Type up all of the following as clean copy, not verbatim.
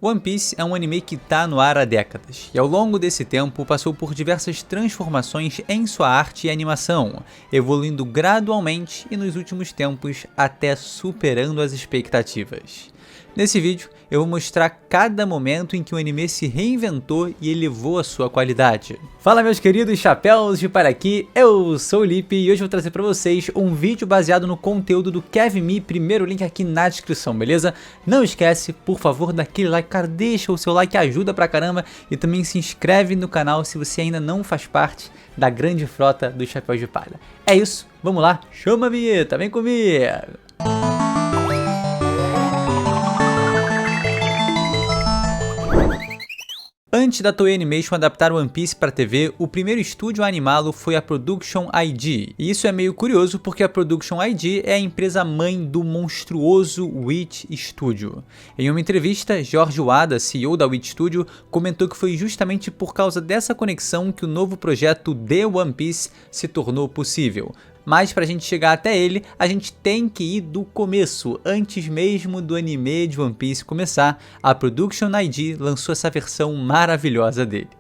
One Piece é um anime que tá no ar há décadas, e ao longo desse tempo passou por diversas transformações em sua arte e animação, evoluindo gradualmente e nos últimos tempos até superando as expectativas. Nesse vídeo eu vou mostrar cada momento em que o anime se reinventou e elevou a sua qualidade. Fala meus queridos chapéus de para aqui, eu sou o Lipe e hoje vou trazer para vocês um vídeo baseado no conteúdo do Kevin Me, primeiro link aqui na descrição, beleza? Não esquece, por favor, daquele like, cara, deixa o seu like, ajuda pra caramba, e também se inscreve no canal se você ainda não faz parte da grande frota dos chapéus de palha. É isso, vamos lá, chama a vinheta, vem comigo! Antes da Toei Animation adaptar One Piece para TV, o primeiro estúdio a animá-lo foi a Production ID. E isso é meio curioso porque a Production ID é a empresa mãe do monstruoso Wit Studio. Em uma entrevista, George Wada, CEO da Wit Studio, comentou que foi justamente por causa dessa conexão que o novo projeto The One Piece se tornou possível. Mas para a gente chegar até ele, a gente tem que ir do começo. Antes mesmo do anime de One Piece começar, a Production ID lançou essa versão maravilhosa dele.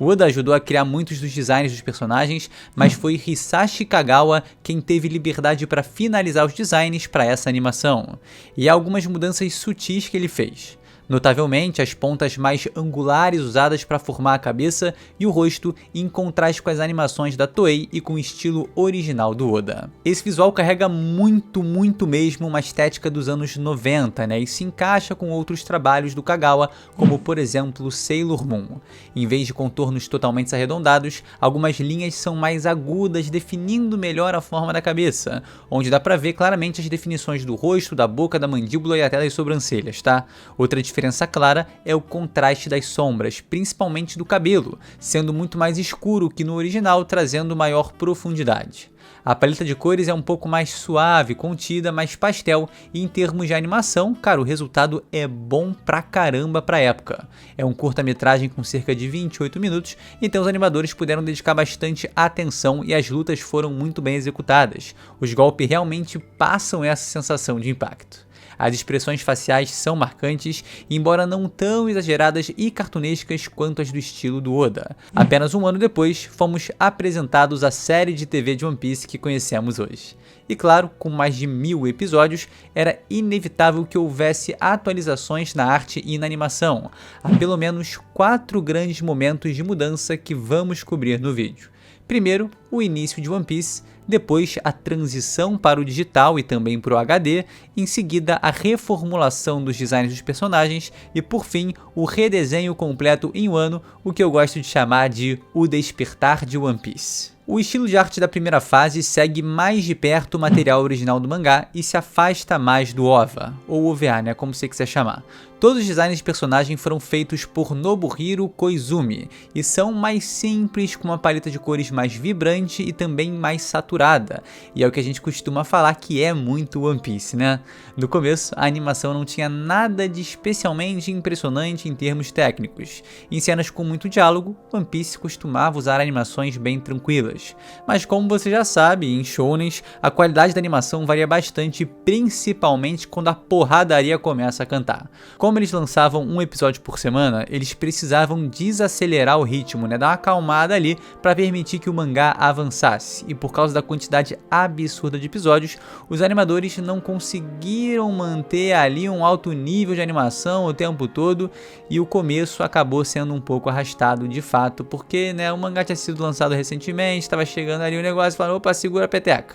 O Oda ajudou a criar muitos dos designs dos personagens, mas foi Hisashi Kagawa quem teve liberdade para finalizar os designs para essa animação. E há algumas mudanças sutis que ele fez. Notavelmente, as pontas mais angulares usadas para formar a cabeça e o rosto em contraste com as animações da Toei e com o estilo original do Oda. Esse visual carrega muito mesmo uma estética dos anos 90, né, e se encaixa com outros trabalhos do Kagawa, como por exemplo Sailor Moon. Em vez de contornos totalmente arredondados, algumas linhas são mais agudas, definindo melhor a forma da cabeça, onde dá para ver claramente as definições do rosto, da boca, da mandíbula e até das sobrancelhas, tá? Outra diferença clara é o contraste das sombras, principalmente do cabelo, sendo muito mais escuro que no original, trazendo maior profundidade. A paleta de cores é um pouco mais suave, contida, mais pastel, e em termos de animação, cara, o resultado é bom pra caramba pra época. É um curta-metragem com cerca de 28 minutos, então os animadores puderam dedicar bastante atenção e as lutas foram muito bem executadas. Os golpes realmente passam essa sensação de impacto. As expressões faciais são marcantes, embora não tão exageradas e cartunescas quanto as do estilo do Oda. Apenas um ano depois, fomos apresentados à série de TV de One Piece que conhecemos hoje. E claro, com mais de 1000 episódios, era inevitável que houvesse atualizações na arte e na animação. Há pelo menos 4 grandes momentos de mudança que vamos cobrir no vídeo. Primeiro, o início de One Piece, depois a transição para o digital e também para o HD, em seguida a reformulação dos designs dos personagens e por fim o redesenho completo em um ano, o que eu gosto de chamar de o despertar de One Piece. O estilo de arte da primeira fase segue mais de perto o material original do mangá e se afasta mais do OVA, ou OVA, né, como você quiser chamar. Todos os designs de personagem foram feitos por Nobuhiro Koizumi e são mais simples, com uma paleta de cores mais vibrante e também mais saturada, e é o que a gente costuma falar que é muito One Piece, né? No começo, a animação não tinha nada de especialmente impressionante em termos técnicos. Em cenas com muito diálogo, One Piece costumava usar animações bem tranquilas. Mas como você já sabe, em shounens, a qualidade da animação varia bastante, principalmente quando a porradaria começa a cantar. Como eles lançavam um episódio por semana, eles precisavam desacelerar o ritmo, né, dar uma acalmada ali para permitir que o mangá avançasse. E por causa da quantidade absurda de episódios, os animadores não conseguiram manter ali um alto nível de animação o tempo todo e o começo acabou sendo um pouco arrastado de fato, porque, né, o mangá tinha sido lançado recentemente, estava chegando ali o negócio e falando, opa, segura a peteca.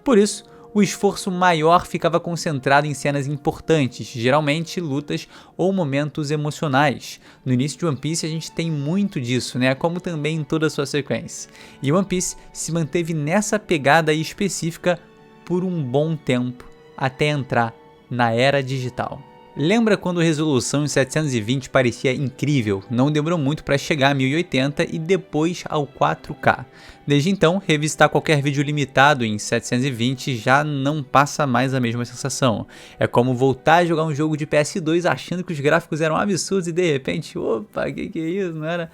Por isso, o esforço maior ficava concentrado em cenas importantes, geralmente lutas ou momentos emocionais. No início de One Piece a gente tem muito disso, né? Como também em toda a sua sequência. E One Piece se manteve nessa pegada específica por um bom tempo, até entrar na era digital. Lembra quando a resolução em 720 parecia incrível? Não demorou muito para chegar a 1080 e depois ao 4K. Desde então, revisitar qualquer vídeo limitado em 720 já não passa mais a mesma sensação. É como voltar a jogar um jogo de PS2 achando que os gráficos eram absurdos e de repente, opa, que é isso? Não era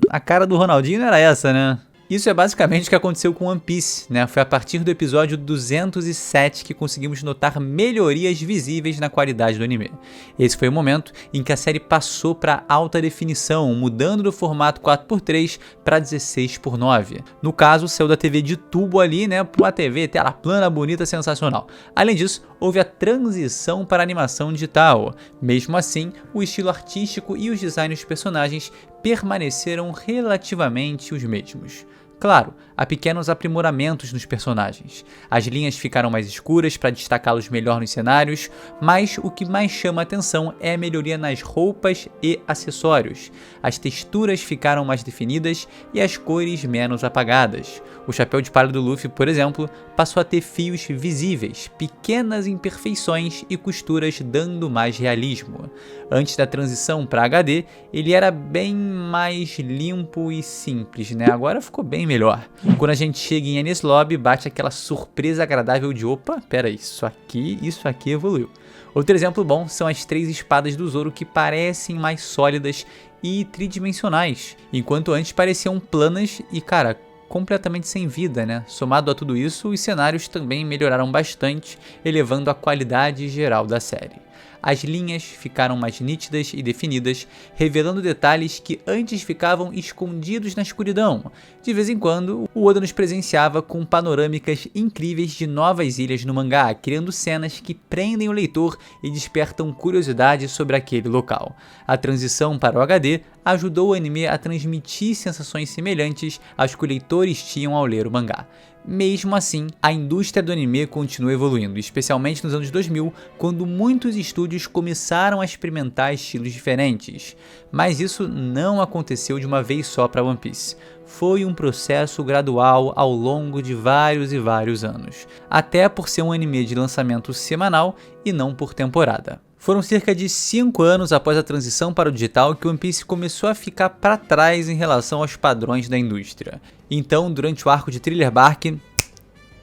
a cara do Ronaldinho não era essa, né? Isso é basicamente o que aconteceu com One Piece, né? Foi a partir do episódio 207 que conseguimos notar melhorias visíveis na qualidade do anime. Esse foi o momento em que a série passou para alta definição, mudando do formato 4x3 para 16x9. No caso, saiu da TV de tubo ali, né, para uma TV tela plana, bonita, sensacional. Além disso, houve a transição para a animação digital. Mesmo assim, o estilo artístico e os designs dos personagens permaneceram relativamente os mesmos. Claro, há pequenos aprimoramentos nos personagens. As linhas ficaram mais escuras para destacá-los melhor nos cenários, mas o que mais chama a atenção é a melhoria nas roupas e acessórios. As texturas ficaram mais definidas e as cores menos apagadas. O chapéu de palha do Luffy, por exemplo, passou a ter fios visíveis, pequenas imperfeições e costuras dando mais realismo. Antes da transição para HD, ele era bem mais limpo e simples, né? Agora ficou bem melhor. Quando a gente chega em Enies Lobby, bate aquela surpresa agradável de opa, pera, isso aqui evoluiu. Outro exemplo bom são as 3 espadas do Zoro que parecem mais sólidas e tridimensionais, enquanto antes pareciam planas e, cara, completamente sem vida, né? Somado a tudo isso, os cenários também melhoraram bastante, elevando a qualidade geral da série. As linhas ficaram mais nítidas e definidas, revelando detalhes que antes ficavam escondidos na escuridão. De vez em quando, o Oda nos presenciava com panorâmicas incríveis de novas ilhas no mangá, criando cenas que prendem o leitor e despertam curiosidade sobre aquele local. A transição para o HD ajudou o anime a transmitir sensações semelhantes às que os leitores tinham ao ler o mangá. Mesmo assim, a indústria do anime continua evoluindo, especialmente nos anos 2000, quando muitos estúdios começaram a experimentar estilos diferentes. Mas isso não aconteceu de uma vez só para One Piece. Foi um processo gradual ao longo de vários e vários anos, até por ser um anime de lançamento semanal e não por temporada. Foram cerca de 5 anos após a transição para o digital que One Piece começou a ficar para trás em relação aos padrões da indústria. Então, durante o arco de Thriller Bark,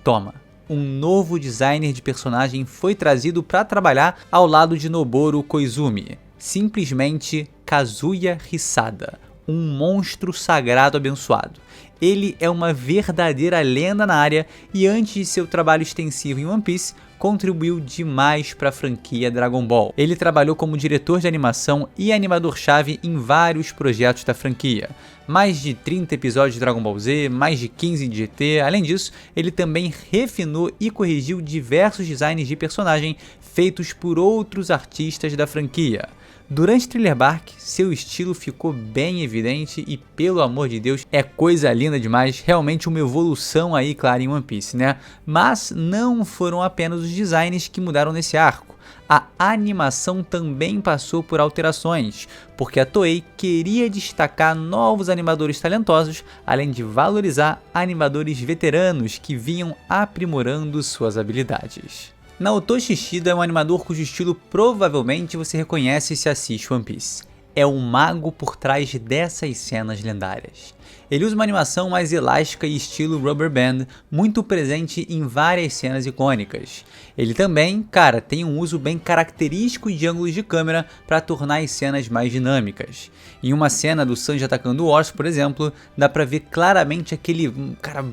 toma! Um novo designer de personagem foi trazido para trabalhar ao lado de Noboru Koizumi. Simplesmente Kazuya Hisada, um monstro sagrado abençoado. Ele é uma verdadeira lenda na área e antes de seu trabalho extensivo em One Piece, contribuiu demais para a franquia Dragon Ball. Ele trabalhou como diretor de animação e animador-chave em vários projetos da franquia. Mais de 30 episódios de Dragon Ball Z, mais de 15 de GT. Além disso, ele também refinou e corrigiu diversos designs de personagem feitos por outros artistas da franquia. Durante Thriller Bark, seu estilo ficou bem evidente e, pelo amor de Deus, é coisa linda demais, realmente uma evolução aí, claro, em One Piece, né? Mas não foram apenas os designs que mudaram nesse arco. A animação também passou por alterações, porque a Toei queria destacar novos animadores talentosos, além de valorizar animadores veteranos que vinham aprimorando suas habilidades. Naoto Shishida é um animador cujo estilo provavelmente você reconhece se assiste One Piece. É o mago por trás dessas cenas lendárias. Ele usa uma animação mais elástica e estilo rubber band, muito presente em várias cenas icônicas. Ele também, cara, tem um uso bem característico de ângulos de câmera para tornar as cenas mais dinâmicas. Em uma cena do Sanji atacando o Orso, por exemplo, dá para ver claramente aquele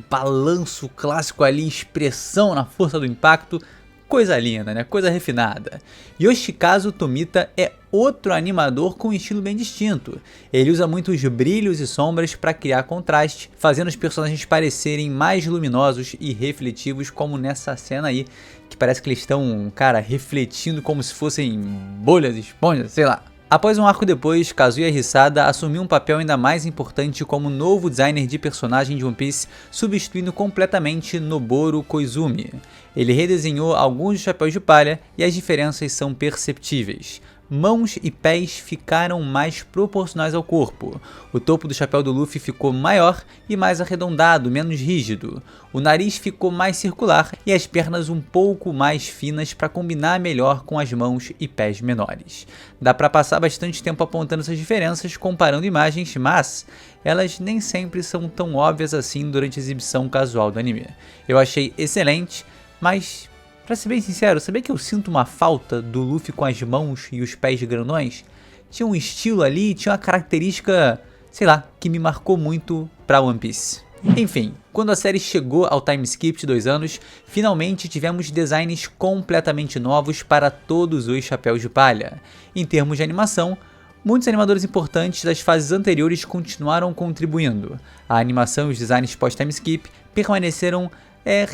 balanço clássico ali, expressão na força do impacto. Coisa linda, né? Coisa refinada. Yoshikazu Tomita é outro animador com um estilo bem distinto. Ele usa muitos brilhos e sombras para criar contraste, fazendo os personagens parecerem mais luminosos e refletivos, como nessa cena aí, que parece que eles estão, cara, refletindo como se fossem bolhas, esponjas, sei lá. Após um arco depois, Kazuya Hisada assumiu um papel ainda mais importante como novo designer de personagem de One Piece, substituindo completamente Noboru Koizumi. Ele redesenhou alguns dos chapéus de palha e as diferenças são perceptíveis. Mãos e pés ficaram mais proporcionais ao corpo. O topo do chapéu do Luffy ficou maior e mais arredondado, menos rígido. O nariz ficou mais circular e as pernas um pouco mais finas para combinar melhor com as mãos e pés menores. Dá para passar bastante tempo apontando essas diferenças, comparando imagens, mas elas nem sempre são tão óbvias assim durante a exibição casual do anime. Eu achei excelente, mas, pra ser bem sincero, sabia que eu sinto uma falta do Luffy com as mãos e os pés grandões? Tinha um estilo ali, tinha uma característica, sei lá, que me marcou muito pra One Piece. Enfim, quando a série chegou ao time skip de 2 anos, finalmente tivemos designs completamente novos para todos os chapéus de palha. Em termos de animação, muitos animadores importantes das fases anteriores continuaram contribuindo. A animação e os designs pós-time skip permaneceram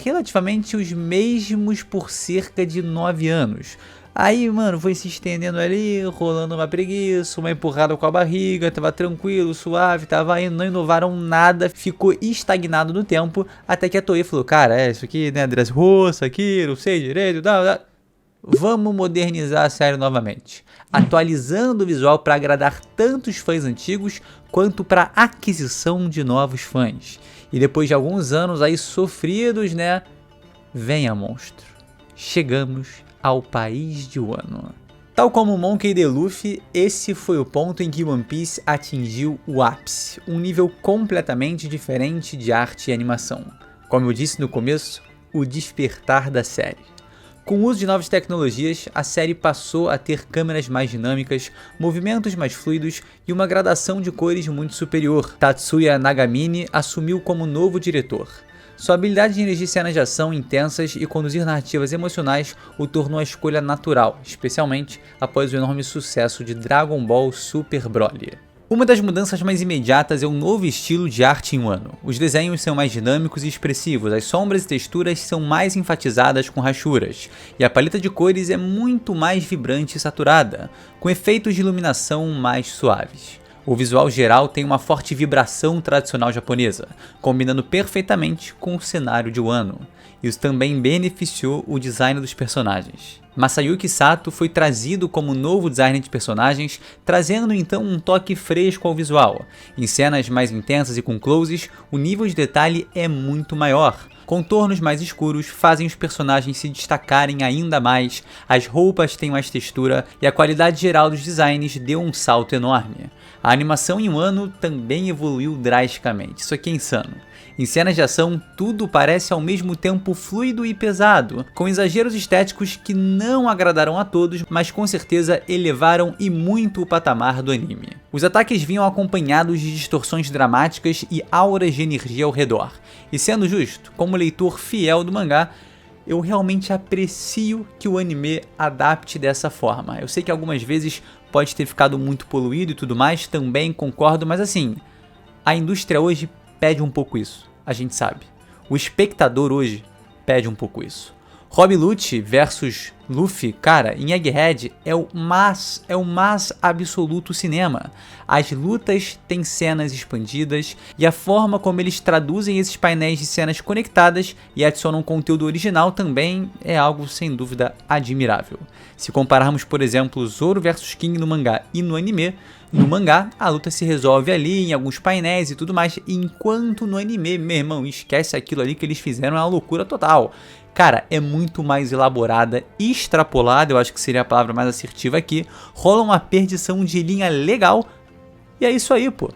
relativamente os mesmos por cerca de 9 anos. Aí, mano, foi se estendendo ali, rolando uma preguiça, uma empurrada com a barriga, tava tranquilo, suave, tava indo, não inovaram nada, ficou estagnado no tempo, até que a Toei falou, cara, isso aqui, né, Dressrosa aqui, não sei direito, vamos modernizar a série novamente, atualizando o visual para agradar tanto os fãs antigos, quanto para aquisição de novos fãs. E depois de alguns anos aí sofridos, né, venha monstro, chegamos ao país de Wano. Tal como Monkey D. Luffy, esse foi o ponto em que One Piece atingiu o ápice, um nível completamente diferente de arte e animação. Como eu disse no começo, o despertar da série. Com o uso de novas tecnologias, a série passou a ter câmeras mais dinâmicas, movimentos mais fluidos e uma gradação de cores muito superior. Tatsuya Nagamine assumiu como novo diretor. Sua habilidade de dirigir cenas de ação intensas e conduzir narrativas emocionais o tornou a escolha natural, especialmente após o enorme sucesso de Dragon Ball Super Broly. Uma das mudanças mais imediatas é o novo estilo de arte em Wano. Os desenhos são mais dinâmicos e expressivos, as sombras e texturas são mais enfatizadas com rachuras, e a paleta de cores é muito mais vibrante e saturada, com efeitos de iluminação mais suaves. O visual geral tem uma forte vibração tradicional japonesa, combinando perfeitamente com o cenário de Wano. Isso também beneficiou o design dos personagens. Masayuki Sato foi trazido como novo designer de personagens, trazendo então um toque fresco ao visual. Em cenas mais intensas e com closes, o nível de detalhe é muito maior. Contornos mais escuros fazem os personagens se destacarem ainda mais, as roupas têm mais textura e a qualidade geral dos designs deu um salto enorme. A animação em Wano também evoluiu drasticamente, isso aqui é insano. Em cenas de ação, tudo parece ao mesmo tempo fluido e pesado, com exageros estéticos que não agradaram a todos, mas com certeza elevaram e muito o patamar do anime. Os ataques vinham acompanhados de distorções dramáticas e auras de energia ao redor. E sendo justo, como leitor fiel do mangá, eu realmente aprecio que o anime adapte dessa forma. Eu sei que algumas vezes pode ter ficado muito poluído e tudo mais, também concordo, mas assim, a indústria hoje pede um pouco isso, a gente sabe. O espectador hoje pede um pouco isso. Rob Lucci versus Luffy, cara, em Egghead é o mais absoluto cinema. As lutas têm cenas expandidas e a forma como eles traduzem esses painéis de cenas conectadas e adicionam conteúdo original também é algo sem dúvida admirável. Se compararmos, por exemplo, Zoro versus King no mangá e no anime, no mangá a luta se resolve ali em alguns painéis e tudo mais, enquanto no anime, meu irmão, esquece aquilo ali que eles fizeram, é uma loucura total. Cara, é muito mais elaborada, extrapolada, eu acho que seria a palavra mais assertiva aqui, rola uma perdição de linha legal, e é isso aí, pô.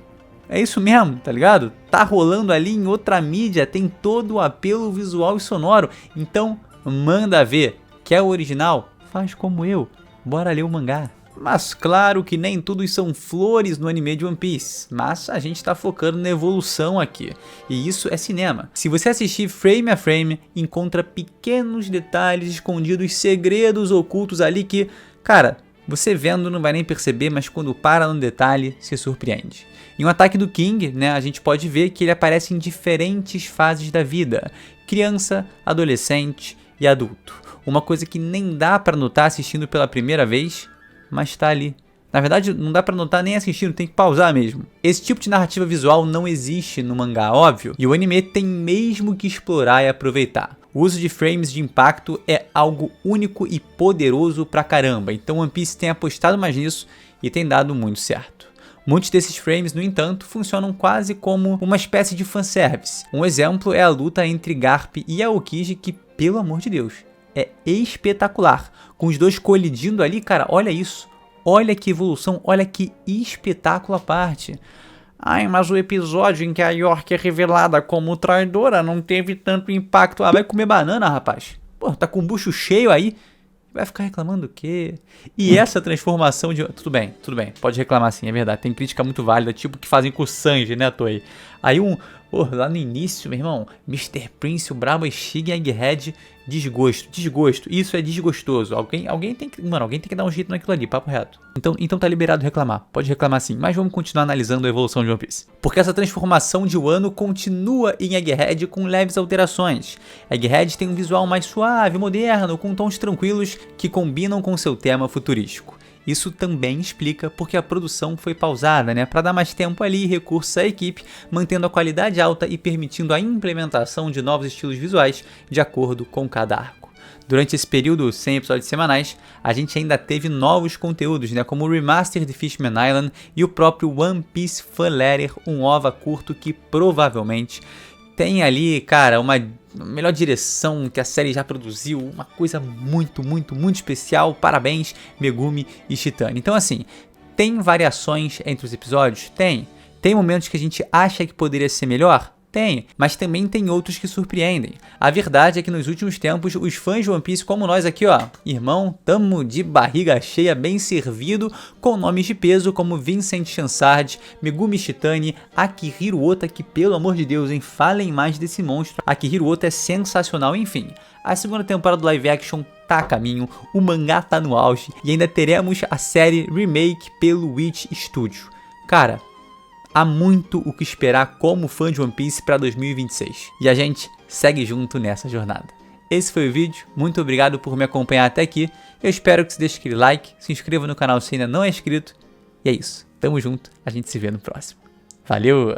É isso mesmo, tá ligado? Tá rolando ali em outra mídia, tem todo o apelo visual e sonoro, então manda ver. Quer o original? Faz como eu, bora ler o mangá. Mas claro que nem tudo são flores no anime de One Piece, mas a gente tá focando na evolução aqui, e isso é cinema. Se você assistir frame a frame, encontra pequenos detalhes escondidos, segredos ocultos ali que, cara, você vendo não vai nem perceber, mas quando para no detalhe, se surpreende. Em um ataque do King, né, a gente pode ver que ele aparece em diferentes fases da vida, criança, adolescente e adulto. Uma coisa que nem dá pra notar assistindo pela primeira vez, mas tá ali. Na verdade, não dá pra notar nem assistindo, tem que pausar mesmo. Esse tipo de narrativa visual não existe no mangá, óbvio, e o anime tem mesmo que explorar e aproveitar. O uso de frames de impacto é algo único e poderoso pra caramba, então One Piece tem apostado mais nisso e tem dado muito certo. Muitos desses frames, no entanto, funcionam quase como uma espécie de fanservice. Um exemplo é a luta entre Garp e Aokiji, que, pelo amor de Deus, é espetacular. Com os dois colidindo ali, cara, olha isso. Olha que evolução, olha que espetáculo à parte. Ai, mas o episódio em que a York é revelada como traidora não teve tanto impacto. Ah, vai comer banana, rapaz. Pô, tá com o bucho cheio aí. Vai ficar reclamando o quê? E essa transformação de... Tudo bem, pode reclamar sim, é verdade. Tem crítica muito válida, tipo o que fazem com o Sanji, né, Toei? Aí Pô, lá no início, meu irmão, Mr. Prince, o Brabo Shigen, Egghead, desgosto. Isso é desgostoso. Alguém tem que dar um jeito naquilo ali, papo reto. Então tá liberado reclamar, pode reclamar sim, mas vamos continuar analisando a evolução de One Piece. Porque essa transformação de Wano continua em Egghead com leves alterações. Egghead tem um visual mais suave, moderno, com tons tranquilos que combinam com seu tema futurístico. Isso também explica porque a produção foi pausada, né, para dar mais tempo ali e recursos à equipe, mantendo a qualidade alta e permitindo a implementação de novos estilos visuais de acordo com cada arco. Durante esse período, sem episódios semanais, a gente ainda teve novos conteúdos, né, como o remaster de Fishman Island e o próprio One Piece Fan Letter, um OVA curto que provavelmente tem ali, cara, uma melhor direção que a série já produziu, uma coisa muito especial. Parabéns, Megumi e Shitani. Então assim, tem variações entre os episódios? Tem momentos que a gente acha que poderia ser melhor? Tem, mas também tem outros que surpreendem. A verdade é que nos últimos tempos, os fãs de One Piece como nós aqui, ó, irmão, tamo de barriga cheia, bem servido, com nomes de peso como Vincent Chansard, Megumi Shitani, Akihiro Ota, que pelo amor de Deus, hein, falem mais desse monstro. Akihiro Ota é sensacional, enfim. A segunda temporada do live action tá a caminho, o mangá tá no auge e ainda teremos a série remake pelo Witch Studio. Cara, há muito o que esperar como fã de One Piece para 2026. E a gente segue junto nessa jornada. Esse foi o vídeo, muito obrigado por me acompanhar até aqui. Eu espero que você deixe aquele like, se inscreva no canal se ainda não é inscrito. E é isso, tamo junto, a gente se vê no próximo. Valeu!